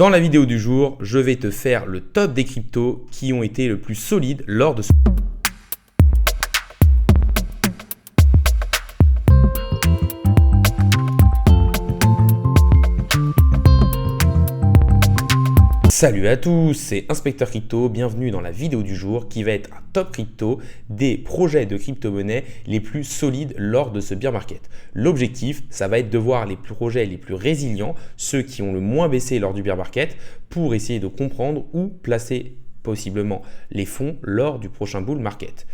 Dans la vidéo du jour, je vais te faire le top des cryptos qui ont été le plus solides lors de ce... Salut à tous, c'est Inspecteur Crypto, bienvenue dans la vidéo du jour qui va être un top crypto des projets de crypto-monnaies les plus solides lors de ce bear market. L'objectif, ça va être de voir les projets les plus résilients, ceux qui ont le moins baissé lors du bear market, pour essayer de comprendre où placer possiblement les fonds lors du prochain bull market.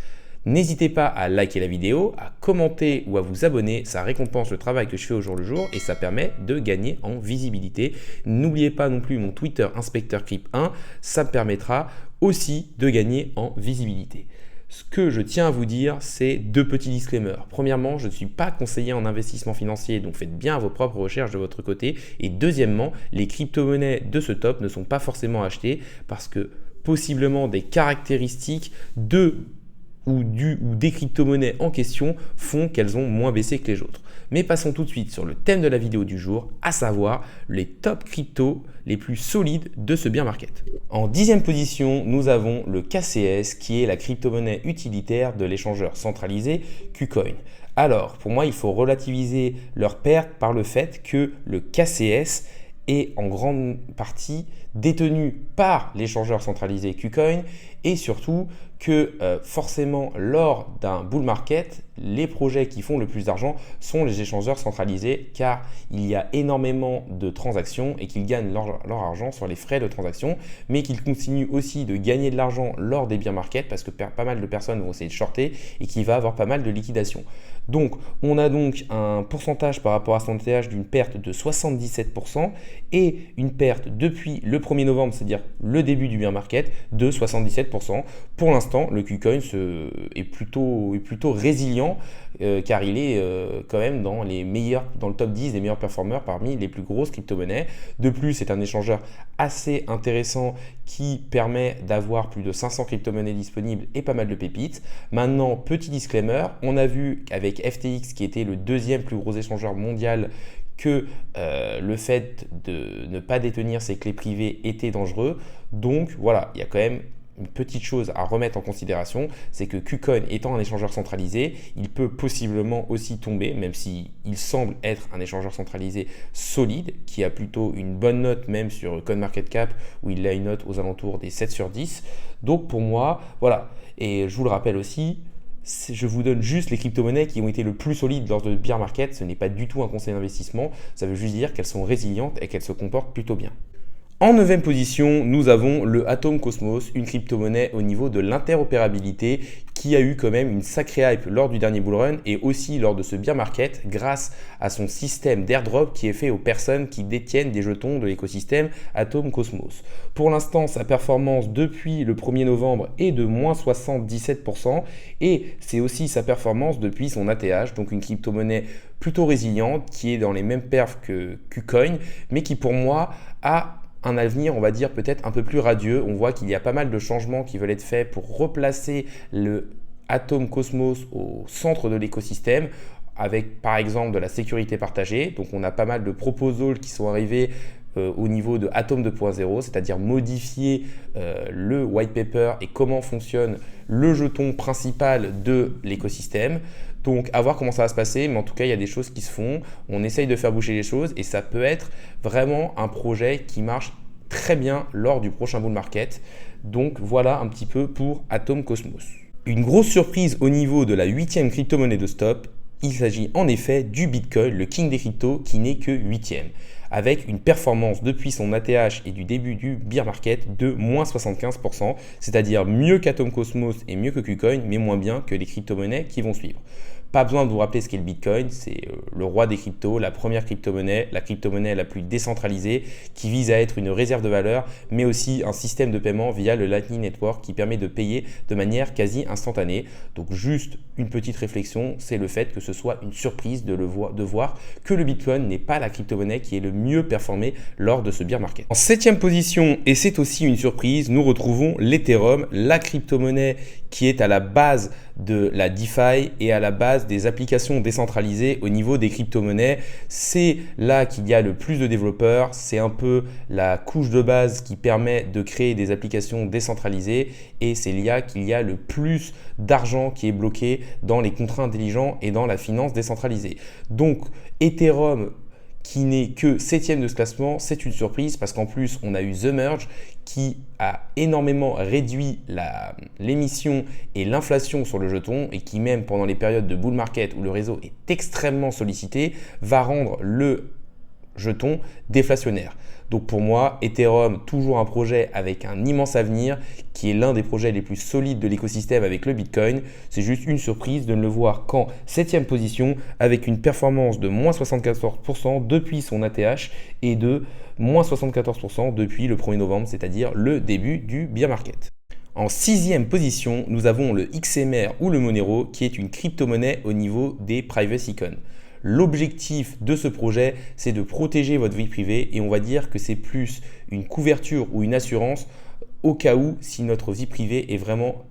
N'hésitez pas à liker la vidéo, à commenter ou à vous abonner, ça récompense le travail que je fais au jour le jour et ça permet de gagner en visibilité. N'oubliez pas non plus mon Twitter InspecteurCrypt1, ça me permettra aussi de gagner en visibilité. Ce que je tiens à vous dire, c'est deux petits disclaimers. Premièrement, je ne suis pas conseiller en investissement financier, donc faites bien vos propres recherches de votre côté. Et deuxièmement, les crypto-monnaies de ce top ne sont pas forcément achetées parce que possiblement des caractéristiques ou des crypto-monnaies en question font qu'elles ont moins baissé que les autres. Mais passons tout de suite sur le thème de la vidéo du jour, à savoir les top cryptos les plus solides de ce bear market. En 10e position, nous avons le KCS qui est la crypto-monnaie utilitaire de l'échangeur centralisé KuCoin. Alors, pour moi, il faut relativiser leur perte par le fait que le KCS est en grande partie détenu par l'échangeur centralisé KuCoin et surtout que forcément lors d'un bull market, les projets qui font le plus d'argent sont les échangeurs centralisés car il y a énormément de transactions et qu'ils gagnent leur argent sur les frais de transaction, mais qu'ils continuent aussi de gagner de l'argent lors des bear markets parce que pas mal de personnes vont essayer de shorter et qu'il va avoir pas mal de liquidations. Donc on a donc un pourcentage par rapport à son TH d'une perte de 77% et une perte depuis le 1er novembre, c'est-à-dire le début du bear market, de 77%. Pour l'instant, le KuCoin est plutôt résilient car il est quand même dans le top 10 des meilleurs performeurs parmi les plus grosses crypto-monnaies. De plus, c'est un échangeur assez intéressant qui permet d'avoir plus de 500 crypto-monnaies disponibles et pas mal de pépites. Maintenant, petit disclaimer, on a vu avec FTX qui était le deuxième plus gros échangeur mondial que le fait de ne pas détenir ses clés privées était dangereux. Donc voilà, il y a quand même une petite chose à remettre en considération, c'est que KuCoin étant un échangeur centralisé, il peut possiblement aussi tomber, même s'il semble être un échangeur centralisé solide, qui a plutôt une bonne note même sur CoinMarketCap, où il a une note aux alentours des 7 sur 10. Donc pour moi, voilà. Et je vous le rappelle aussi, je vous donne juste les crypto-monnaies qui ont été le plus solides lors de bear market. Ce n'est pas du tout un conseil d'investissement, ça veut juste dire qu'elles sont résilientes et qu'elles se comportent plutôt bien. En 9e position, nous avons le Atom Cosmos, une crypto-monnaie au niveau de l'interopérabilité qui a eu quand même une sacrée hype lors du dernier bull run et aussi lors de ce bear market grâce à son système d'airdrop qui est fait aux personnes qui détiennent des jetons de l'écosystème Atom Cosmos. Pour l'instant, sa performance depuis le 1er novembre est de moins 77% et c'est aussi sa performance depuis son ATH, donc une crypto-monnaie plutôt résiliente qui est dans les mêmes perfs que KuCoin, mais qui pour moi a un avenir, on va dire, peut-être un peu plus radieux. On voit qu'il y a pas mal de changements qui veulent être faits pour replacer le Atom Cosmos au centre de l'écosystème avec par exemple de la sécurité partagée. Donc on a pas mal de proposals qui sont arrivés au niveau de Atom 2.0, c'est-à-dire modifier le white paper et comment fonctionne le jeton principal de l'écosystème. Donc à voir comment ça va se passer, mais en tout cas il y a des choses qui se font, on essaye de faire bouger les choses et ça peut être vraiment un projet qui marche très bien lors du prochain bull market. Donc voilà un petit peu pour Atom Cosmos. Une grosse surprise au niveau de la 8e crypto-monnaie de stop, il s'agit en effet du Bitcoin, le king des cryptos qui n'est que 8e. Avec une performance depuis son ATH et du début du bear market de moins 75%, c'est-à-dire mieux qu'Atom Cosmos et mieux que KuCoin, mais moins bien que les crypto-monnaies qui vont suivre. Pas besoin de vous rappeler ce qu'est le Bitcoin, c'est le roi des cryptos, la première crypto-monnaie, la crypto-monnaie la plus décentralisée qui vise à être une réserve de valeur, mais aussi un système de paiement via le Lightning Network qui permet de payer de manière quasi instantanée. Donc juste une petite réflexion, c'est le fait que ce soit une surprise de voir que le Bitcoin n'est pas la crypto-monnaie qui est le mieux performée lors de ce bear market. En 7e position, et c'est aussi une surprise, nous retrouvons l'Ethereum, la crypto-monnaie qui est à la base de la DeFi et à la base des applications décentralisées au niveau des crypto-monnaies. C'est là qu'il y a le plus de développeurs, c'est un peu la couche de base qui permet de créer des applications décentralisées et c'est là qu'il y a le plus d'argent qui est bloqué dans les contrats intelligents et dans la finance décentralisée. Donc Ethereum qui n'est que 7e de ce classement, c'est une surprise parce qu'en plus on a eu The Merge qui a énormément réduit l'émission et l'inflation sur le jeton et qui même pendant les périodes de bull market où le réseau est extrêmement sollicité va rendre le jeton déflationnaire. Donc pour moi, Ethereum, toujours un projet avec un immense avenir, qui est l'un des projets les plus solides de l'écosystème avec le Bitcoin. C'est juste une surprise de ne le voir qu'en 7e position avec une performance de moins 74% depuis son ATH et de moins 74% depuis le 1er novembre, c'est-à-dire le début du bear market. En 6e position, nous avons le XMR ou le Monero qui est une crypto-monnaie au niveau des privacy coins. L'objectif de ce projet, c'est de protéger votre vie privée et on va dire que c'est plus une couverture ou une assurance au cas où si notre vie privée est vraiment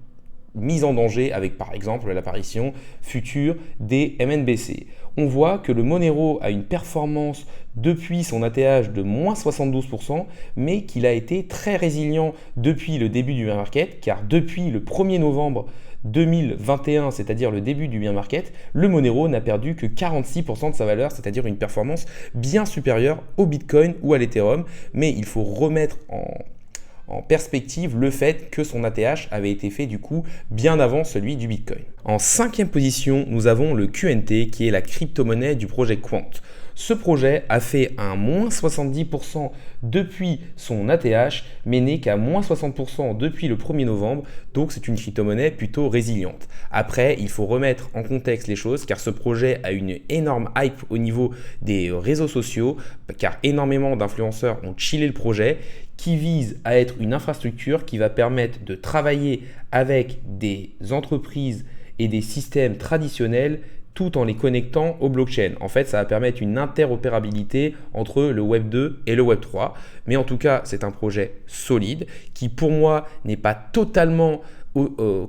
mise en danger avec par exemple l'apparition future des MNBC. On voit que le Monero a une performance depuis son ATH de moins 72%, mais qu'il a été très résilient depuis le début du bear market, car depuis le 1er novembre 2021, c'est-à-dire le début du bear market, le Monero n'a perdu que 46% de sa valeur, c'est-à-dire une performance bien supérieure au Bitcoin ou à l'Ethereum, mais il faut remettre en perspective le fait que son ATH avait été fait du coup bien avant celui du Bitcoin. En 5e position, nous avons le QNT qui est la crypto-monnaie du projet Quant. Ce projet a fait un moins 70% depuis son ATH, mais n'est qu'à moins 60% depuis le 1er novembre, donc c'est une crypto-monnaie plutôt résiliente. Après, il faut remettre en contexte les choses, car ce projet a une énorme hype au niveau des réseaux sociaux, car énormément d'influenceurs ont chillé le projet, qui vise à être une infrastructure qui va permettre de travailler avec des entreprises et des systèmes traditionnels tout en les connectant au blockchain. En fait, ça va permettre une interopérabilité entre le Web 2 et le Web 3. Mais en tout cas, c'est un projet solide qui, pour moi, n'est pas totalement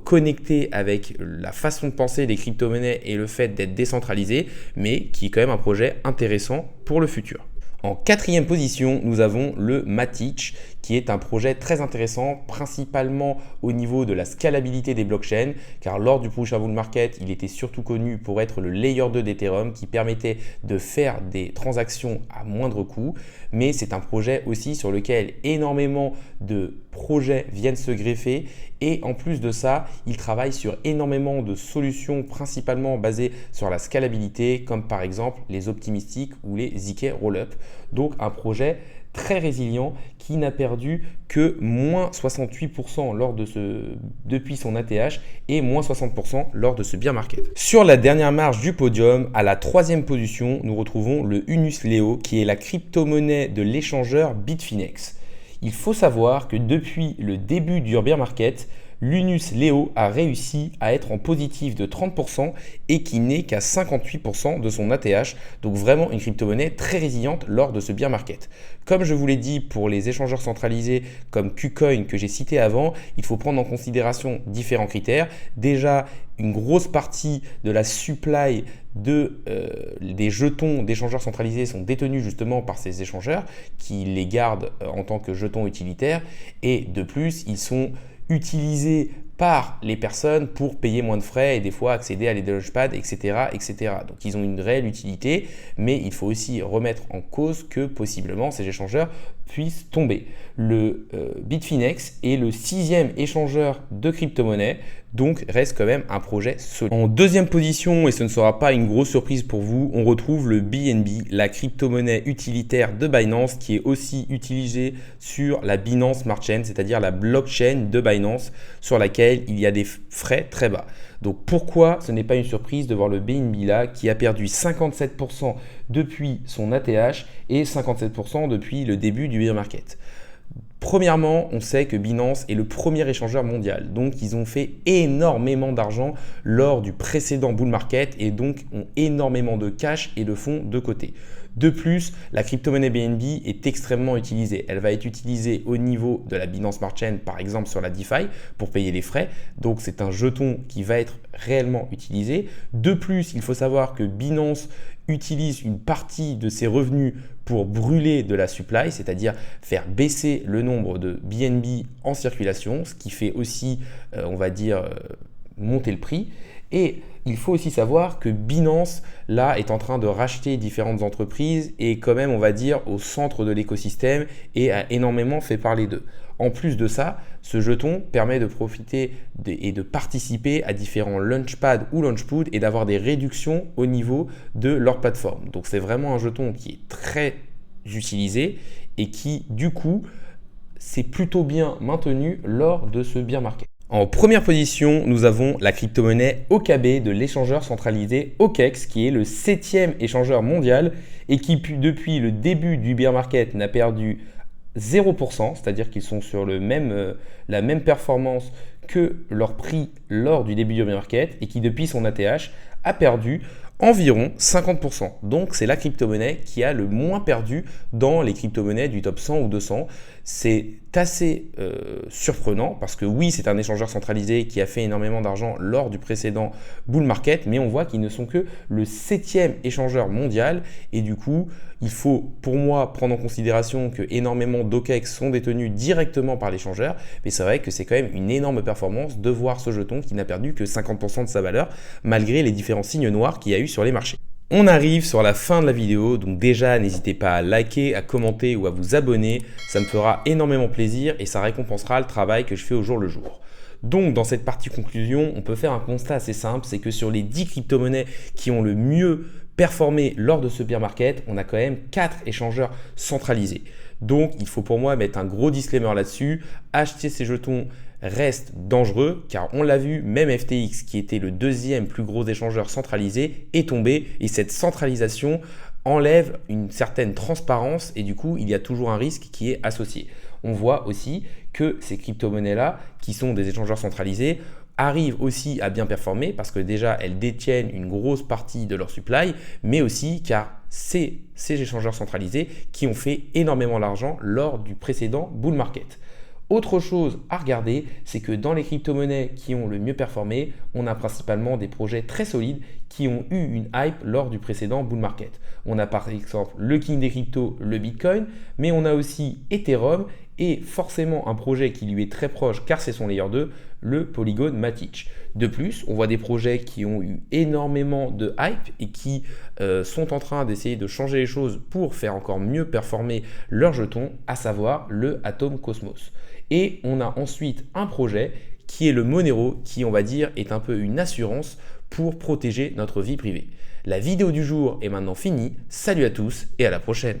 connecté avec la façon de penser des crypto-monnaies et le fait d'être décentralisé, mais qui est quand même un projet intéressant pour le futur. En 4e position, nous avons le Matic, qui est un projet très intéressant, principalement au niveau de la scalabilité des blockchains, car lors du prochain bull market, il était surtout connu pour être le layer 2 d'Ethereum qui permettait de faire des transactions à moindre coût, mais c'est un projet aussi sur lequel énormément de projets viennent se greffer et en plus de ça, il travaille sur énormément de solutions principalement basées sur la scalabilité comme par exemple les optimistiques ou les ZK Rollup. Donc un projet très résilient qui n'a perdu que moins 68% depuis son ATH et moins 60% lors de ce bear market. Sur la dernière marche du podium, à la 3e position, nous retrouvons le Unus Leo qui est la crypto-monnaie de l'échangeur Bitfinex. Il faut savoir que depuis le début du bear market, l'Unus Leo a réussi à être en positif de 30% et qui n'est qu'à 58% de son ATH. Donc vraiment une crypto-monnaie très résiliente lors de ce bear market. Comme je vous l'ai dit pour les échangeurs centralisés comme KuCoin que j'ai cité avant, il faut prendre en considération différents critères. Déjà, une grosse partie de la supply des jetons d'échangeurs centralisés sont détenus justement par ces échangeurs qui les gardent en tant que jetons utilitaires et de plus, ils sont utilisés par les personnes pour payer moins de frais et des fois accéder à les launchpads, etc., etc. Donc ils ont une réelle utilité, mais il faut aussi remettre en cause que possiblement ces échangeurs puissent tomber. Le Bitfinex est le 6e échangeur de crypto-monnaie, donc reste quand même un projet solide. En 2e position, et ce ne sera pas une grosse surprise pour vous, on retrouve le BNB, la crypto-monnaie utilitaire de Binance qui est aussi utilisée sur la Binance Smart Chain, c'est-à-dire la blockchain de Binance sur laquelle il y a des frais très bas. Donc pourquoi ce n'est pas une surprise de voir le BNB là qui a perdu 57% depuis son ATH et 57% depuis le début du bear market. Premièrement, on sait que Binance est le premier échangeur mondial, donc ils ont fait énormément d'argent lors du précédent bull market et donc ont énormément de cash et de fonds de côté. De plus, la crypto-monnaie BNB est extrêmement utilisée. Elle va être utilisée au niveau de la Binance Smart Chain, par exemple sur la DeFi, pour payer les frais. Donc c'est un jeton qui va être réellement utilisé. De plus, il faut savoir que Binance utilise une partie de ses revenus pour brûler de la supply, c'est-à-dire faire baisser le nombre de BNB en circulation, ce qui fait aussi, on va dire, monter le prix. Et il faut aussi savoir que Binance, là, est en train de racheter différentes entreprises et quand même, on va dire, au centre de l'écosystème et a énormément fait parler d'eux. En plus de ça, ce jeton permet de profiter et de participer à différents launchpads ou launchpoods et d'avoir des réductions au niveau de leur plateforme. Donc c'est vraiment un jeton qui est très utilisé et qui, du coup, s'est plutôt bien maintenu lors de ce bear market. En première position, nous avons la crypto-monnaie OKB de l'échangeur centralisé OKEX, qui est le 7e échangeur mondial et qui, depuis le début du bear market, n'a perdu 0%, c'est-à-dire qu'ils sont sur la même performance que leur prix lors du début du bear market et qui, depuis son ATH, a perdu environ 50%. Donc, c'est la crypto-monnaie qui a le moins perdu dans les crypto-monnaies du top 100 ou 200. C'est assez surprenant parce que oui, c'est un échangeur centralisé qui a fait énormément d'argent lors du précédent bull market, mais on voit qu'ils ne sont que le 7e échangeur mondial et du coup, il faut pour moi prendre en considération que énormément d'OKEX sont détenus directement par l'échangeur, mais c'est vrai que c'est quand même une énorme performance de voir ce jeton qui n'a perdu que 50% de sa valeur malgré les différents signes noirs qu'il y a eu sur les marchés. On arrive sur la fin de la vidéo, donc déjà n'hésitez pas à liker, à commenter ou à vous abonner, ça me fera énormément plaisir et ça récompensera le travail que je fais au jour le jour. Donc dans cette partie conclusion, on peut faire un constat assez simple, c'est que sur les 10 crypto-monnaies qui ont le mieux performé lors de ce bear market, on a quand même 4 échangeurs centralisés. Donc il faut pour moi mettre un gros disclaimer là-dessus, acheter ces jetons reste dangereux car on l'a vu, même FTX qui était le 2e plus gros échangeur centralisé est tombé et cette centralisation enlève une certaine transparence et du coup il y a toujours un risque qui est associé. On voit aussi que ces crypto-monnaies-là qui sont des échangeurs centralisés arrivent aussi à bien performer parce que déjà elles détiennent une grosse partie de leur supply, mais aussi car c'est ces échangeurs centralisés qui ont fait énormément d'argent lors du précédent bull market. Autre chose à regarder, c'est que dans les crypto-monnaies qui ont le mieux performé, on a principalement des projets très solides qui ont eu une hype lors du précédent bull market. On a par exemple le king des cryptos, le Bitcoin, mais on a aussi Ethereum et forcément un projet qui lui est très proche car c'est son layer 2, le Polygon Matic. De plus, on voit des projets qui ont eu énormément de hype et qui sont en train d'essayer de changer les choses pour faire encore mieux performer leurs jetons, à savoir le Atom Cosmos. Et on a ensuite un projet qui est le Monero, qui on va dire est un peu une assurance pour protéger notre vie privée. La vidéo du jour est maintenant finie. Salut à tous et à la prochaine.